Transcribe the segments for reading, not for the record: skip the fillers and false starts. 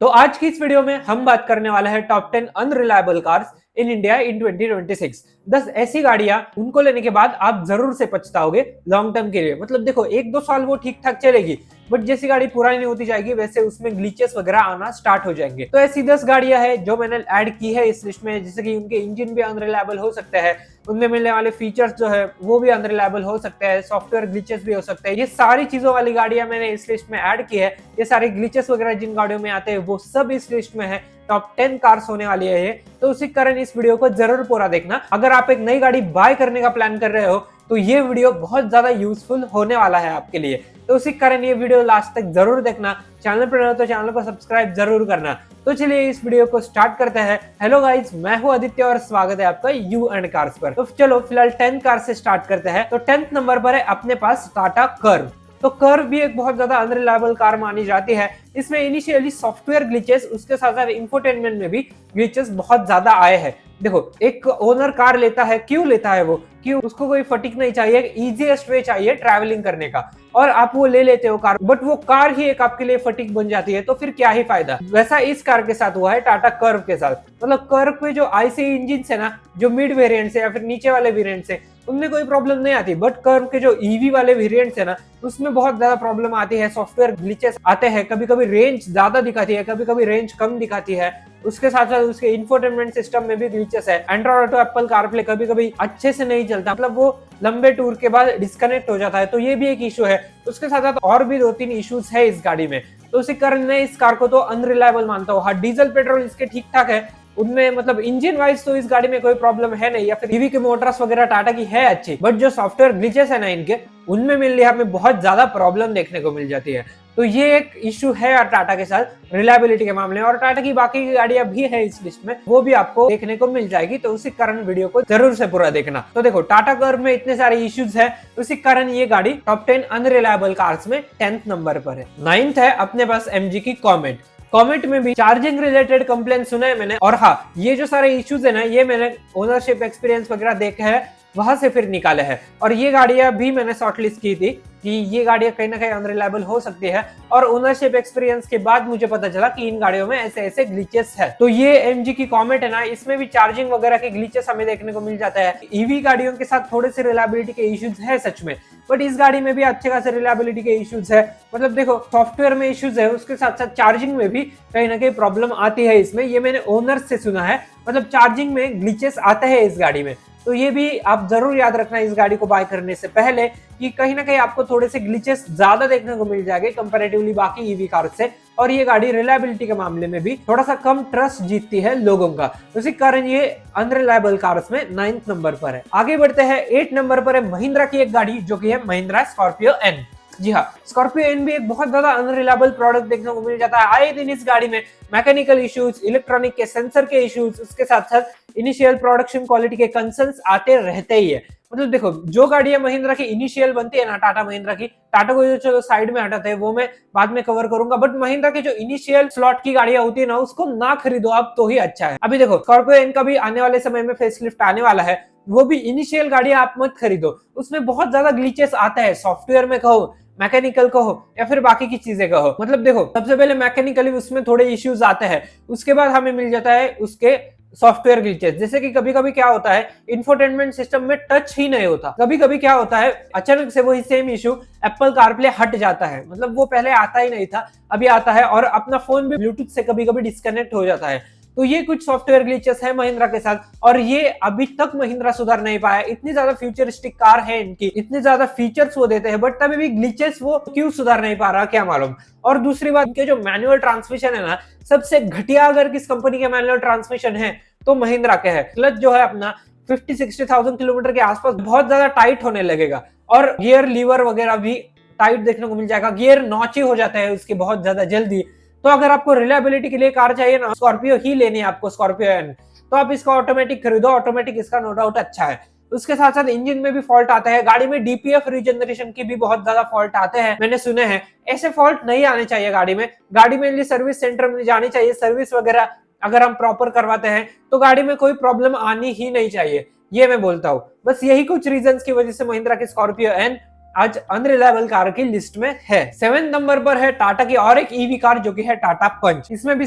तो आज की इस वीडियो में हम बात करने वाले हैं top 10 unreliable cars in India in 2026। 10 ऐसी गाड़ियां उनको लेने के बाद आप जरूर से पछताओगे लॉन्ग टर्म के लिए। मतलब देखो, 1-2 साल वो ठीक ठाक चलेगी, बट जैसी गाड़ी पुरानी होती जाएगी वैसे उसमें ग्लिचेस वगैरह आना स्टार्ट हो जाएंगे। तो ऐसी 10 गाड़ियां हैं जो मैंने ऐड की है इस लिस्ट में, जैसे कि उनके इंजन भी अनरिलायबल हो सकते हैं, उनमें मिलने वाले फीचर्स जो है वो भी अनरिलायबल हो सकते हैं, सॉफ्टवेयर ग्लिचेस भी हो सकते हैं। ये सारी चीजों वाली गाड़ियां मैंने इस लिस्ट में ऐड की है। ये सारे ग्लिचेस वगैरह जिन गाड़ियों में आते हैं वो सब इस लिस्ट में है। टॉप 10 कार्स होने वाली है ये, तो उसी कारण इस वीडियो को जरूर पूरा देखना। अगर आप एक नई गाड़ी बाय करने का प्लान कर रहे हो तो ये वीडियो बहुत ज्यादा यूजफुल होने वाला है आपके लिए, तो उसी कारण ये वीडियो लास्ट तक जरूर देखना। चैनल पर हो तो चैनल को सब्सक्राइब जरूर करना। तो चलिए इस वीडियो को स्टार्ट करते हैं। हेलो गाइस, मैं हूं आदित्य और स्वागत है आपका यू एंड कार्स पर। तो चलो फिलहाल 10 कार से स्टार्ट करते हैं। तो 10th नंबर पर है अपने पास टाटा कर्व। तो कर्व भी एक बहुत ज्यादा अनरिलायबल कार मानी जाती है। इसमें इनिशियली सॉफ्टवेयर ग्लिचेस, उसके साथ साथ इंफोटेनमेंट में भी ग्लिचेस बहुत ज्यादा आए हैं। देखो, एक ओनर कार लेता है, क्यों लेता है वो? क्यों? उसको कोई फटीक नहीं चाहिए, इजीएस्ट वे चाहिए ट्रैवलिंग करने का, और आप वो ले लेते हो कार, बट वो कार ही एक आपके लिए फटीक बन जाती है, तो फिर क्या ही फायदा। वैसा इस कार के साथ हुआ है टाटा कर्व के साथ। मतलब कर्व पे जो आईसी इंजन है ना, जो मिड वेरिएंट है या फिर नीचे वाले वेरिएंट है, उनमें कोई प्रॉब्लम नहीं आती, बट कर्व के जो ईवी वाले वेरिएंट्स है ना, उसमें बहुत ज्यादा प्रॉब्लम आती है। सॉफ्टवेयर ग्लिचेस आते हैं, कभी कभी रेंज ज्यादा दिखाती है, कभी कभी रेंज कम दिखाती है। उसके साथ साथ उसके इंफोटेनमेंट सिस्टम में भी ग्लिचेस है। एंड्रॉइड ऑटो, एप्पल कारप्ले कभी कभी अच्छे से नहीं चलता, मतलब वो लंबे टूर के बाद डिस्कनेक्ट हो जाता है, तो ये भी एक इशू है। उसके साथ साथ और भी 2-3 इश्यूज है इस गाड़ी में, तो उसी कारण मैं इस कार को तो अनरिलायबल मानता हूँ। हाँ, डीजल पेट्रोल इसके ठीक ठाक है, उनमें मतलब इंजन वाइज तो इस गाड़ी में कोई प्रॉब्लम है नहीं, या फिर ईवी के मोटर्स वगैरह टाटा की है अच्छी, बट जो सॉफ्टवेयर ग्लिचेस है ना इनके, उनमें मिलने हमें बहुत ज्यादा प्रॉब्लम देखने को मिल जाती है। तो ये एक इशू है यार टाटा के साथ रिलायबिलिटी के मामले में। और टाटा की बाकी की गाड़ियां भी है इस लिस्ट में, वो भी आपको देखने को मिल जाएगी, तो उसी कारण वीडियो को जरूर से पूरा देखना। तो देखो, टाटा कर्व में इतने सारे इश्यूज है, उसी कारण ये गाड़ी टॉप 10 अनरिलायबल कार्स में 10th नंबर पर है। 9th है अपने पास एमजी की कॉमेट। कॉमेट में भी चार्जिंग रिलेटेड कंप्लेंट सुना है मैंने, और हाँ, ये जो सारे इश्यूज है ना, ये मैंने ओनरशिप एक्सपीरियंस वगैरह देखा है, वहां से फिर निकाले हैं। और ये गाड़ियां भी मैंने शॉर्टलिस्ट की थी कि ये गाड़ियां कहीं ना कहीं अनरिलायबल हो सकती है, और ओनरशिप एक्सपीरियंस के बाद मुझे पता चला कि इन गाड़ियों में ऐसे ऐसे ग्लिचेस है। तो ये एमजी की कॉमेट है ना, इसमें भी चार्जिंग वगैरह के ग्लिचेस हमें देखने को मिल जाता है। ईवी गाड़ियों के साथ थोड़े से रिलायबिलिटी के इश्यूज है सच में, बट इस गाड़ी में भी अच्छे खासे रिलायबिलिटी के इश्यूज है। मतलब देखो, सॉफ्टवेयर में इश्यूज है, उसके साथ साथ चार्जिंग में भी कहीं ना कहीं प्रॉब्लम आती है इसमें, ये मैंने ओनर से सुना है। मतलब चार्जिंग में ग्लिचेस आते हैं इस गाड़ी में, तो ये भी आप जरूर याद रखना इस गाड़ी को बाय करने से पहले, कि कहीं ना कहीं आपको थोड़े से ग्लिचेस ज्यादा देखने को मिल जाएंगे कंपैरेटिवली बाकी ईवी कार से। और ये गाड़ी रिलायबिलिटी के मामले में भी थोड़ा सा कम ट्रस्ट जीतती है लोगों का, उसी कारण ये अनरिलायबल कार्स में 9th नंबर पर है। आगे बढ़ते हैं, 8 नंबर पर है महिंद्रा की एक गाड़ी, जो कि है महिंद्रा स्कॉर्पियो एन। जी हाँ, स्कॉर्पियो एन भी एक बहुत ज्यादा अनरिलायबल प्रोडक्ट देखने को मिल जाता है। आए दिन इस गाड़ी में मैकेनिकल इश्यूज, इलेक्ट्रॉनिक के सेंसर के इश्यूज, उसके साथ साथ इनिशियल प्रोडक्शन क्वालिटी के कंसर्न्स आते रहते ही है। मतलब देखो, जो गाड़ियां महिंद्रा की इनिशियल बनती है ना, टाटा महिंद्रा की, टाटा को जो चलो साइड में हटाते हैं, वो मैं बाद में कवर करूंगा, बट महिंद्रा की जो इनिशियल स्लॉट की गाड़ियां होती है ना, उसको ना खरीदो आप तो ही अच्छा है। अभी देखो, स्कॉर्पियो एन का भी आने वाले समय में फेसलिफ्ट आने वाला है, वो भी इनिशियल गाड़ियां आप मत खरीदो, उसमें बहुत ज्यादा ग्लिचेस आता है, सॉफ्टवेयर में कहो, मैकेनिकल कहो, या फिर बाकी की चीजें कहो। मतलब देखो, सबसे पहले मैकेनिकली उसमें थोड़े इश्यूज आते हैं, उसके बाद हमें मिल जाता है उसके सॉफ्टवेयर ग्लिचेस। जैसे कि कभी कभी क्या होता है, इंफोटेनमेंट सिस्टम में टच ही नहीं होता। कभी कभी क्या होता है, अचानक से वही सेम इशू एप्पल कारप्ले हट जाता है, मतलब वो पहले आता ही नहीं था, अभी आता है, और अपना फोन भी ब्लूटूथ से कभी कभी डिस्कनेक्ट हो जाता है। तो ये कुछ सॉफ्टवेयर ग्लिचेस है महिंद्रा के साथ, और ये अभी तक महिंद्रा सुधार नहीं पाया। इतनी ज्यादा फ्यूचरिस्टिक कार है इनकी, इतने ज्यादा फीचर्स वो देते हैं, बट तभी भी ग्लिचेस वो क्यों सुधार नहीं पा रहा, क्या मालूम। और दूसरी बात, इनके जो मैनुअल ट्रांसमिशन है ना, सबसे घटिया अगर किस कंपनी के मैनुअल ट्रांसमिशन है तो महिंद्रा के है। क्लच जो है अपना 50-60,000 किलोमीटर के आसपास बहुत ज्यादा टाइट होने लगेगा, और गियर लीवर वगैरह भी टाइट देखने को मिल जाएगा, गियर नॉची हो जाता है उसके बहुत ज्यादा जल्दी। तो अगर आपको रिलायबिलिटी के लिए कार चाहिए ना, स्कॉर्पियो ही लेनी है आपको, स्कॉर्पियो एन, तो आप इसका ऑटोमेटिक खरीदो, ऑटोमेटिक इसका नो डाउट अच्छा है। उसके साथ साथ इंजन में भी फॉल्ट आता है, गाड़ी में डीपीएफ रीजनरेशन की भी बहुत ज्यादा फॉल्ट आते हैं, मैंने सुने हैं। ऐसे फॉल्ट नहीं आने चाहिए गाड़ी में। गाड़ी में सर्विस सेंटर में जानी चाहिए, सर्विस वगैरह अगर हम प्रॉपर करवाते हैं तो गाड़ी में कोई प्रॉब्लम आनी ही नहीं चाहिए, ये मैं बोलता हूँ। बस यही कुछ रीजंस की वजह से महिंद्रा की स्कॉर्पियो एन आज अनरिलायबल कार की लिस्ट में है। 7 नंबर पर है टाटा की और एक ईवी कार जो कि है टाटा पंच। इसमें भी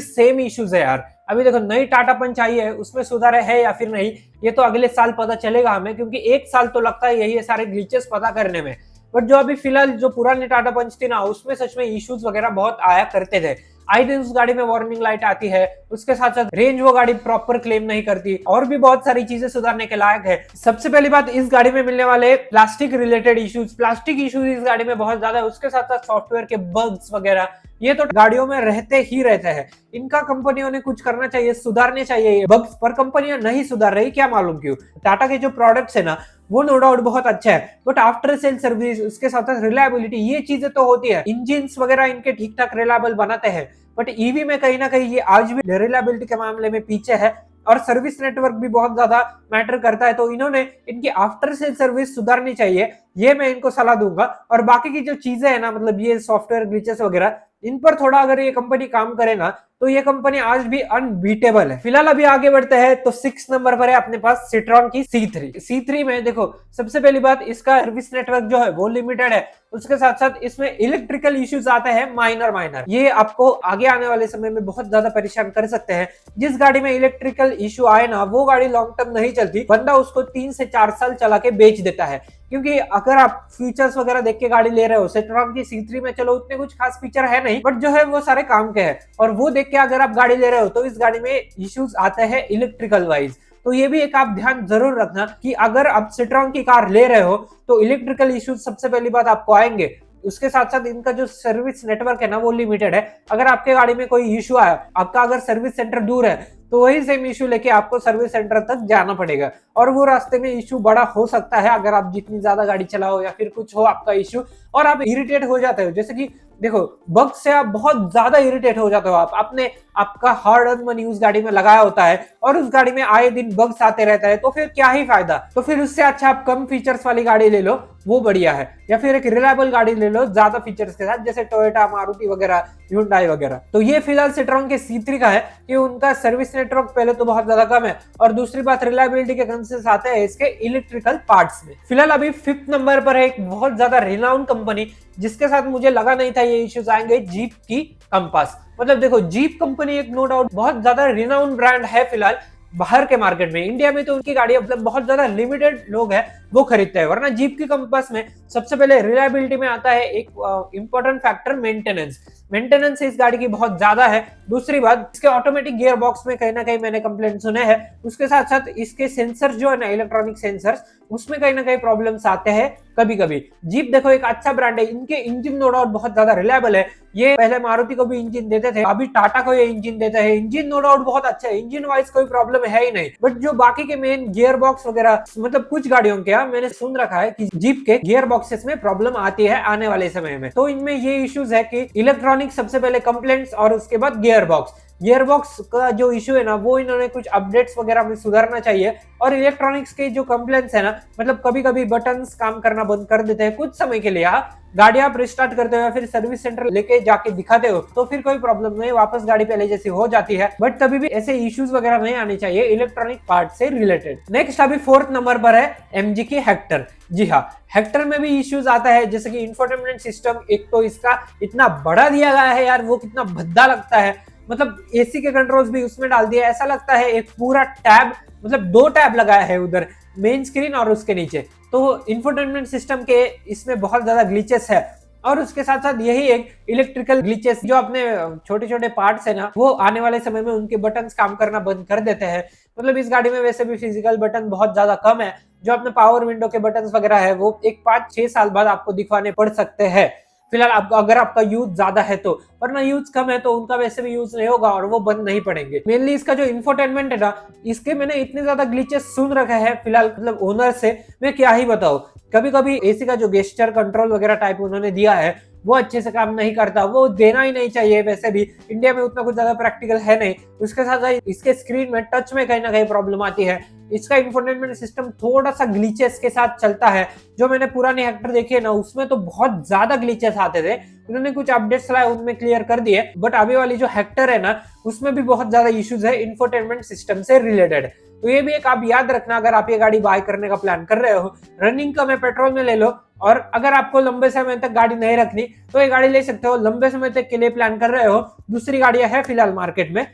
सेम इश्यूज है यार। अभी देखो नई टाटा पंच आई है, उसमें सुधार है या फिर नहीं ये तो अगले साल पता चलेगा हमें, क्योंकि एक साल तो लगता है यही है सारे ग्लिचेस पता करने में। बट जो अभी फिलहाल जो पुरानी टाटा पंच थी ना, उसमें सच में इश्यूज वगैरह बहुत आया करते थे। आए दिन उस गाड़ी में वार्निंग लाइट आती है, उसके साथ साथ रेंज वो गाड़ी प्रॉपर क्लेम नहीं करती, और भी बहुत सारी चीजें सुधारने के लायक है। सबसे पहली बात, इस गाड़ी में मिलने वाले plastic related issues, plastic issues इस गाड़ी में बहुत ज्यादा है। उसके साथ साथ सॉफ्टवेयर के बग्स वगैरह ये तो गाड़ियों में रहते ही रहते हैं। इनका कंपनियों ने कुछ करना चाहिए, सुधारने चाहिए ये बग्स, पर कंपनियां नहीं सुधार रही, क्या मालूम क्यों। टाटा के जो प्रोडक्ट्स है ना वो नो डाउट बहुत अच्छा है, बट आफ्टर सेल सर्विस, उसके साथ साथ रिलायबिलिटी, ये चीजें तो होती है। इंजिन वगैरह इनके ठीक ठाक रिलायबल बनाते हैं, बट ईवी में कहीं ना कहीं ये आज भी रिलायबिलिटी के मामले में पीछे है, और सर्विस नेटवर्क भी बहुत ज्यादा मैटर करता है। तो इन्होंने इनकी आफ्टर सेल सर्विस सुधारनी चाहिए, ये मैं इनको सलाह दूंगा। और बाकी की जो चीजें है ना, मतलब ये सॉफ्टवेयर ग्लिचेस वगैरह, इन पर थोड़ा अगर ये कंपनी काम करे ना तो ये कंपनी आज भी अनबीटेबल है। फिलहाल अभी आगे बढ़ते हैं तो 6 नंबर पर है अपने पास सिट्रॉन की C3 में देखो सबसे पहली बात, इसका सर्विस नेटवर्क जो है वो लिमिटेड है। उसके साथ साथ इसमें इलेक्ट्रिकल इश्यूज आते हैं माइनर, ये आपको आगे आने वाले समय में बहुत ज्यादा परेशान कर सकते हैं। जिस गाड़ी में इलेक्ट्रिकल इश्यू आए ना, वो गाड़ी लॉन्ग टर्म नहीं चलती, बंदा उसको 3 से 4 साल चला के बेच देता है। क्योंकि अगर आप फीचर्स वगैरह देख के गाड़ी ले रहे हो, सिट्रॉन की C3 में चलो उतने कुछ खास फीचर है नहीं, बट जो है वो सारे काम के हैं, और वो देख के अगर आप गाड़ी ले रहे हो तो इस गाड़ी में इश्यूज आते हैं इलेक्ट्रिकल वाइज। तो ये भी एक आप ध्यान जरूर रखना कि अगर आप सिट्रॉन की कार ले रहे हो तो इलेक्ट्रिकल इश्यूज सबसे पहली बात आपको आएंगे। उसके साथ साथ इनका जो सर्विस नेटवर्क है ना वो लिमिटेड है। अगर आपके गाड़ी में कोई इश्यू आया, आपका अगर सर्विस सेंटर दूर है, तो वही सेम इश्यू लेके आपको सर्विस सेंटर तक जाना पड़ेगा, और वो रास्ते में इश्यू बड़ा हो सकता है अगर आप जितनी ज्यादा गाड़ी चलाओ या फिर कुछ हो आपका इश्यू और आप इरिटेट हो जाते हो। जैसे कि देखो बग से आप बहुत ज्यादा इरिटेट हो जाते हो, आपने आपका हार्ड अर्न मनी उस गाड़ी में लगाया होता है और उस गाड़ी में आए दिन बग्स आते रहता है, तो फिर क्या ही फायदा। तो फिर उससे अच्छा आप कम फीचर्स वाली गाड़ी ले लो, वो बढ़िया है, या फिर एक रिलायबल गाड़ी ले लो ज्यादा फीचर्स के साथ, जैसे टोयोटा, मारुति वगैरह, ह्युंडई वगैरह। तो ये फिलहाल सिट्रॉन के C3 का है कि उनका सर्विस नेटवर्क पहले तो बहुत ज्यादा कम है, और दूसरी बात रिलायबिलिटी के कंसर्न्स आते हैं इसके इलेक्ट्रिकल पार्ट्स में। फिलहाल अभी 5th नंबर पर है एक बहुत ज्यादा रिनाउंड कंपनी, जिसके साथ मुझे लगा नहीं था ये इश्यूज आएंगे, जीप की कंपास। मतलब देखो जीप कंपनी एक नो डाउट बहुत ज्यादा रिनाउंड ब्रांड है फिलहाल बाहर के मार्केट में। इंडिया में तो उनकी गाड़ियां मतलब बहुत ज्यादा लिमिटेड लोग हैं वो खरीदते हैं, वरना जीप की कंपास में सबसे पहले रिलायबिलिटी में आता है एक इंपॉर्टेंट फैक्टर मेंटेनेंस इस गाड़ी की बहुत ज्यादा है। दूसरी बात, इसके ऑटोमेटिक गियर बॉक्स में कहीं ना कहीं मैंने कंप्लेंट सुने हैं। उसके साथ साथ इसके सेंसर जो है ना, इलेक्ट्रॉनिक सेंसर्स, उसमें कहीं ना कहीं प्रॉब्लम्स आते हैं कभी कभी। जीप देखो एक अच्छा ब्रांड है, इनके इंजन नो डाउट बहुत ज्यादा रिलायबल है। ये पहले मारुति को भी इंजन देते थे, अभी टाटा को ये इंजन देते हैं। इंजन नो डाउट बहुत अच्छा है, इंजन वाइज कोई प्रॉब्लम है ही नहीं, बट जो बाकी के मेन गियर बॉक्स वगैरह, मतलब कुछ गाड़ियों के मैंने सुन रखा है कि जीप के गियर बॉक्सेस में प्रॉब्लम आती है आने वाले समय में। तो इनमें ये इश्यूज है कि इलेक्ट्रॉनिक सबसे पहले कंप्लेंट्स, और उसके बाद गियर बॉक्स का जो इशू है ना वो इन्होंने कुछ अपडेट्स वगैरह में सुधारना चाहिए। और इलेक्ट्रॉनिक्स के जो कंप्लेंट्स है ना, मतलब कभी कभी बटन्स काम करना बंद कर देते हैं कुछ समय के लिए। गाड़ी आप रिस्टार्ट करते हो या फिर सर्विस सेंटर लेके जाके दिखाते हो तो फिर कोई प्रॉब्लम नहीं, वापस गाड़ी पहले जैसी हो जाती है, बट तभी भी ऐसे इश्यूज वगैरह नहीं आने चाहिए इलेक्ट्रॉनिक पार्ट से रिलेटेड। नेक्स्ट अभी 4th नंबर पर है MG की हेक्टर। जी हाँ, हेक्टर में भी इश्यूज आता है, जैसे कि इंफोटेनमेंट सिस्टम एक तो इसका इतना बड़ा दिया गया है यार, वो कितना भद्दा लगता है। मतलब एसी के कंट्रोल्स भी उसमें डाल दिया, ऐसा लगता है एक पूरा टैब, मतलब 2 टैब लगाया है उधर मेन स्क्रीन और उसके नीचे। तो इंफोटेनमेंट सिस्टम के इसमें बहुत ज्यादा ग्लिचेस है, और उसके साथ साथ यही एक इलेक्ट्रिकल ग्लिचेस, जो अपने छोटे छोटे पार्ट्स है ना वो आने वाले समय में उनके बटन्स काम करना बंद कर देते हैं। मतलब इस गाड़ी में वैसे भी फिजिकल बटन बहुत ज्यादा कम है, जो अपने पावर विंडो के बटन्स वगैरह है वो एक 5-6 साल बाद आपको दिखवाने पड़ सकते हैं फिलहाल आपको, अगर आपका यूज ज्यादा है तो, वरना यूज कम है तो उनका वैसे भी यूज नहीं होगा और वो बंद नहीं पड़ेंगे। मेनली इसका जो इंफोटेनमेंट है ना, इसके मैंने इतने ज्यादा ग्लिचेस सुन रखे हैं फिलहाल, मतलब ओनर से मैं क्या ही बताऊं। कभी कभी एसी का जो गेस्चर कंट्रोल वगैरह टाइप उन्होंने दिया है वो अच्छे से काम नहीं करता, वो देना ही नहीं चाहिए। वैसे भी इंडिया में उतना कुछ ज्यादा प्रैक्टिकल है नहीं। उसके साथ साथ इसके स्क्रीन में टच में कहीं ना कहीं प्रॉब्लम आती है। इसका इंफोटेनमेंट सिस्टम थोड़ा सा ग्लिचेस के साथ चलता है। जो मैंने पुरानी हेक्टर देखी है ना, उसमें तो बहुत ज्यादा ग्लिचेस आते थे, उन्होंने कुछ अपडेट्स लाए उनमें क्लियर कर दिए, बट अभी वाली जो हेक्टर है ना उसमें भी बहुत ज्यादा इश्यूज है इंफोटेनमेंट सिस्टम से रिलेटेड। तो ये भी एक आप याद रखना, अगर आप ये गाड़ी बाय करने का प्लान कर रहे हो, रनिंग कम है, पेट्रोल में ले लो, और अगर आपको लंबे समय तक गाड़ी नहीं रखनी तो ये गाड़ी ले सकते हो। लंबे समय तक के लिए प्लान कर रहे हो, दूसरी गाड़ियां है फिलहाल मार्केट में,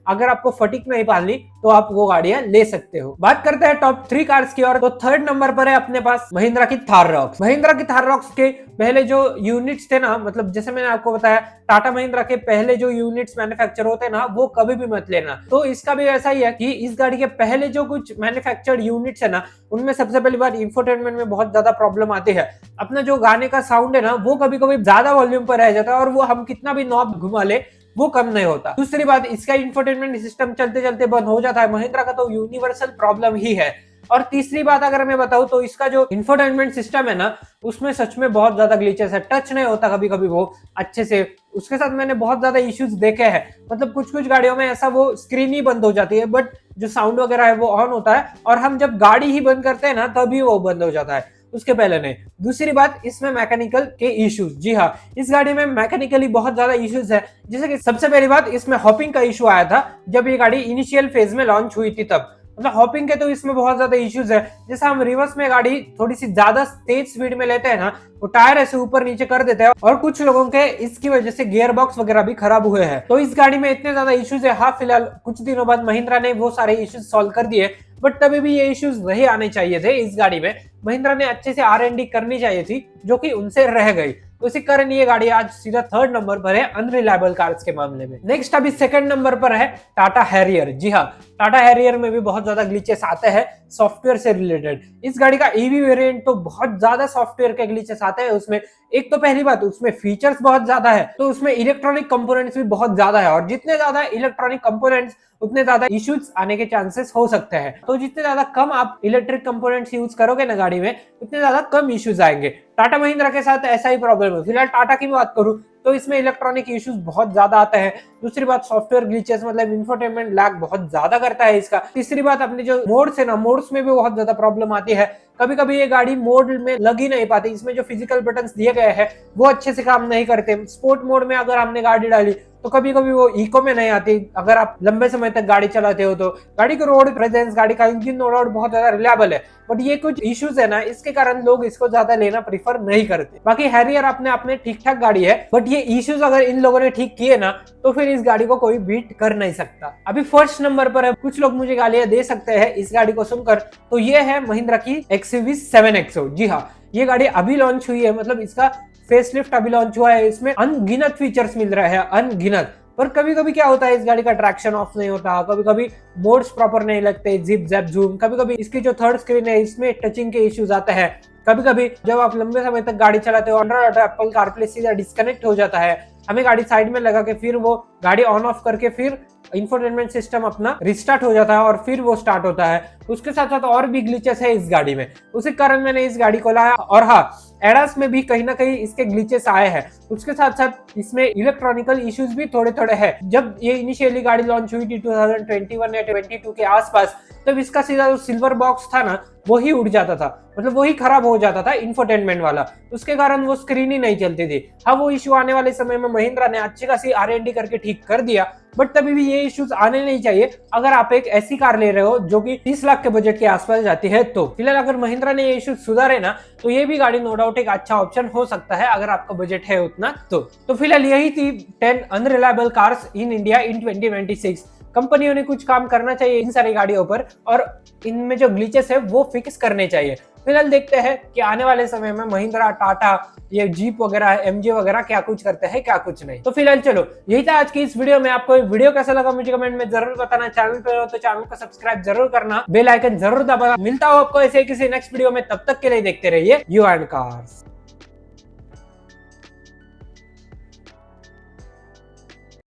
अगर आपको फटीक नहीं पालनी तो आप वो गाड़ियां ले सकते हो। बात करते हैं टॉप 3 कार्स की और, तो थर्ड नंबर पर है अपने पास महिंद्रा की थार रॉक्स। महिंद्रा की थार रॉक्स के पहले जो यूनिट्स थे ना, मतलब जैसे मैंने आपको बताया टाटा महिंद्रा के पहले जो यूनिट्स मैन्युफैक्चर होते हैं ना, वो कभी भी मत लेना। तो इसका भी ऐसा ही है कि इस गाड़ी के पहले जो कुछ मैन्युफैक्चर्ड यूनिट्स है ना, उनमें सबसे पहली बार इंफोटेनमेंट में बहुत ज्यादा प्रॉब्लम आती है। अपना जो गाने का साउंड है ना, वो कभी कभी ज्यादा वॉल्यूम पर रह जाता है और वो हम कितना भी नॉब घुमा ले वो कम नहीं होता। दूसरी बात, इसका इंफोटेनमेंट सिस्टम चलते चलते बंद हो जाता है। महिंद्रा का तो यूनिवर्सल प्रॉब्लम ही है। और तीसरी बात अगर मैं बताऊं तो इसका जो इंफोटेनमेंट सिस्टम है ना, उसमें सच में बहुत ज्यादा ग्लिचेस है, टच नहीं होता कभी कभी वो अच्छे से। उसके साथ मैंने बहुत ज्यादा इश्यूज देखे हैं, मतलब कुछ कुछ गाड़ियों में ऐसा वो स्क्रीन ही बंद हो जाती है, बट जो साउंड वगैरह है वो ऑन होता है और हम जब गाड़ी ही बंद करते हैं ना तभी वो बंद हो जाता है, उसके पहले नहीं। दूसरी बात, इसमें मैकेनिकल के इश्यूज, जी हाँ, इस गाड़ी में मैकेनिकली बहुत ज्यादा इश्यूज है। जैसे कि सबसे पहली बात, इसमें हॉपिंग का इशू आया था जब ये गाड़ी इनिशियल फेज में लॉन्च हुई थी तब, मतलब हॉपिंग के तो इसमें बहुत ज्यादा इश्यूज है। जैसे हम रिवर्स में गाड़ी थोड़ी सी ज्यादा तेज स्पीड में लेते हैं ना, वो टायर ऐसे ऊपर नीचे कर देते हैं और कुछ लोगों के इसकी वजह से गियर बॉक्स वगैरह भी खराब हुए हैं। तो इस गाड़ी में इतने ज्यादा इश्यूज है। हाँ, फिलहाल कुछ दिनों बाद महिंद्रा ने वो सारे इश्यूज सॉल्व कर दिए, बट तभी भी ये इश्यूज नहीं आने चाहिए थे इस गाड़ी में। महिंद्रा ने अच्छे से R&D करनी चाहिए थी, जो कि उनसे रह गई। तो इसी कारण ये गाड़ी आज सीधा थर्ड नंबर पर है अनरिलायबल कार्स के मामले में। नेक्स्ट अभी सेकंड नंबर पर है टाटा हैरियर। जी हाँ, टाटा हैरियर में भी बहुत ज्यादा ग्लिचेस आते हैं सॉफ्टवेयर से रिलेटेड। इस गाड़ी का ईवी वेरिएंट तो बहुत ज्यादा सॉफ्टवेयर के ग्लिचेस आते हैं उसमें। एक तो पहली बात, उसमें फीचर्स बहुत ज्यादा है, तो उसमें इलेक्ट्रॉनिक कंपोनेंट्स भी बहुत ज्यादा है, और जितने ज्यादा इलेक्ट्रॉनिक कंपोनेंट्स उतने ज्यादा इश्यूज आने के चांसेस हो सकते हैं। तो जितने ज्यादा कम आप इलेक्ट्रिक कंपोनेंट्स यूज करोगे ना गाड़ी में, उतने ज्यादा कम इश्यूज आएंगे। टाटा महिंद्रा के साथ ऐसा ही प्रॉब्लम है। फिलहाल टाटा की बात करूं तो इसमें इलेक्ट्रॉनिक इश्यूज बहुत ज्यादा आते हैं। दूसरी बात, सॉफ्टवेयर ग्लिचेस, मतलब इंफोटेनमेंट लैग बहुत ज्यादा करता है इसका। तीसरी बात, अपने जो मोड्स है ना, मोड्स में भी बहुत ज्यादा प्रॉब्लम आती है। कभी कभी ये गाड़ी मोड में लग ही नहीं पाती। इसमें जो फिजिकल बटन्स दिए गए हैं वो अच्छे से काम नहीं करते। स्पोर्ट मोड में अगर हमने गाड़ी डाली तो कभी कभी वो इको में नहीं आती। अगर आप लंबे समय तक गाड़ी चलाते हो तो गाड़ी का रोड प्रेजेंस, गाड़ी का इंजन नो डाउट बहुत ज्यादा रिलायबल है, बट ये कुछ इश्यूज है ना, इसके कारण लोग इसको ज्यादा लेना प्रीफर नहीं करते। बाकी हैरियर अपने ठीक ठाक गाड़ी है, बट ये इश्यूज अगर इन लोगों ने ठीक किए ना तो फिर इस गाड़ी को कोई बीट कर नहीं सकता। अभी फर्स्ट नंबर पर है, कुछ लोग मुझे गालियां दे सकते हैं इस गाड़ी को सुनकर, तो ये है महिंद्रा की XUV 7XO। जी हाँ, ये गाड़ी अभी लॉन्च हुई है, मतलब इसका फेसलिफ्ट अभी लॉन्च हुआ है। इसमें अनगिनत फीचर्स मिल रहे हैं, अनगिनत। पर कभी कभी क्या होता है, इस गाड़ी का ट्रैक्शन ऑफ नहीं होता, कभी कभी मोड्स प्रॉपर नहीं लगते, जिप जैप जूम, कभी कभी इसकी जो थर्ड स्क्रीन है इसमें टचिंग के इश्यूज आते हैं। कभी कभी जब आप लंबे समय तक गाड़ी चलाते हो, अंडर ऑटो एप्पल कारप्ले सीधा डिस्कनेक्ट हो जाता है। हमें गाड़ी साइड में लगा के फिर वो गाड़ी ऑन ऑफ करके फिर इंफोटेनमेंट सिस्टम अपना रिस्टार्ट हो जाता है और फिर वो स्टार्ट होता है। उसके साथ साथ और भी ग्लिचेस है इस गाड़ी में, उसी कारण मैंने इस गाड़ी को लाया। और हाँ, एडास में भी कहीं ना कहीं इसके ग्लिचेस आए हैं। उसके साथ साथ इसमें इलेक्ट्रॉनिकल इश्यूज भी थोड़े थोड़े हैं। जब ये इनिशियली गाड़ी लॉन्च हुई थी 2021 या 22 के आसपास, तब इसका सीधा जो सिल्वर बॉक्स था ना, वही उड़ जाता था, मतलब वही खराब हो जाता था इंफोटेनमेंट वाला। उसके कारण वो स्क्रीन ही नहीं चलती थी। हाँ, वो इश्यू आने वाले समय में महिंद्रा ने अच्छी खासी R&D करके ठीक कर दिया, बट तभी भी ये इश्यूज आने नहीं चाहिए अगर आप एक ऐसी कार ले रहे हो जो कि 30 लाख के बजट के आसपास जाती है। तो फिलहाल अगर महिंद्रा ने ये इश्यूज सुधारे ना, तो ये भी गाड़ी नो डाउट एक अच्छा ऑप्शन हो सकता है अगर आपका बजट है उतना। तो फिलहाल यही थी 10 unreliable cars in India in 2026। कंपनियों ने कुछ काम करना चाहिए इन सारी गाड़ियों पर, और इनमें जो ग्लिचेस है वो फिक्स करने चाहिए। फिलहाल देखते हैं कि आने वाले समय में महिंद्रा, टाटा, ये जीप वगैरह, MG वगैरह क्या कुछ करते हैं, क्या कुछ नहीं। तो फिलहाल चलो, यही था आज की इस वीडियो में। आपको वीडियो कैसा लगा मुझे कमेंट में जरूर बताना। चैनल पे हो तो चैनल को सब्सक्राइब जरूर करना, बेल आइकन जरूर दबाना। मिलता हूं आपको ऐसे किसी नेक्स्ट वीडियो में, तब तक के लिए देखते रहिए यू एंड कार्स।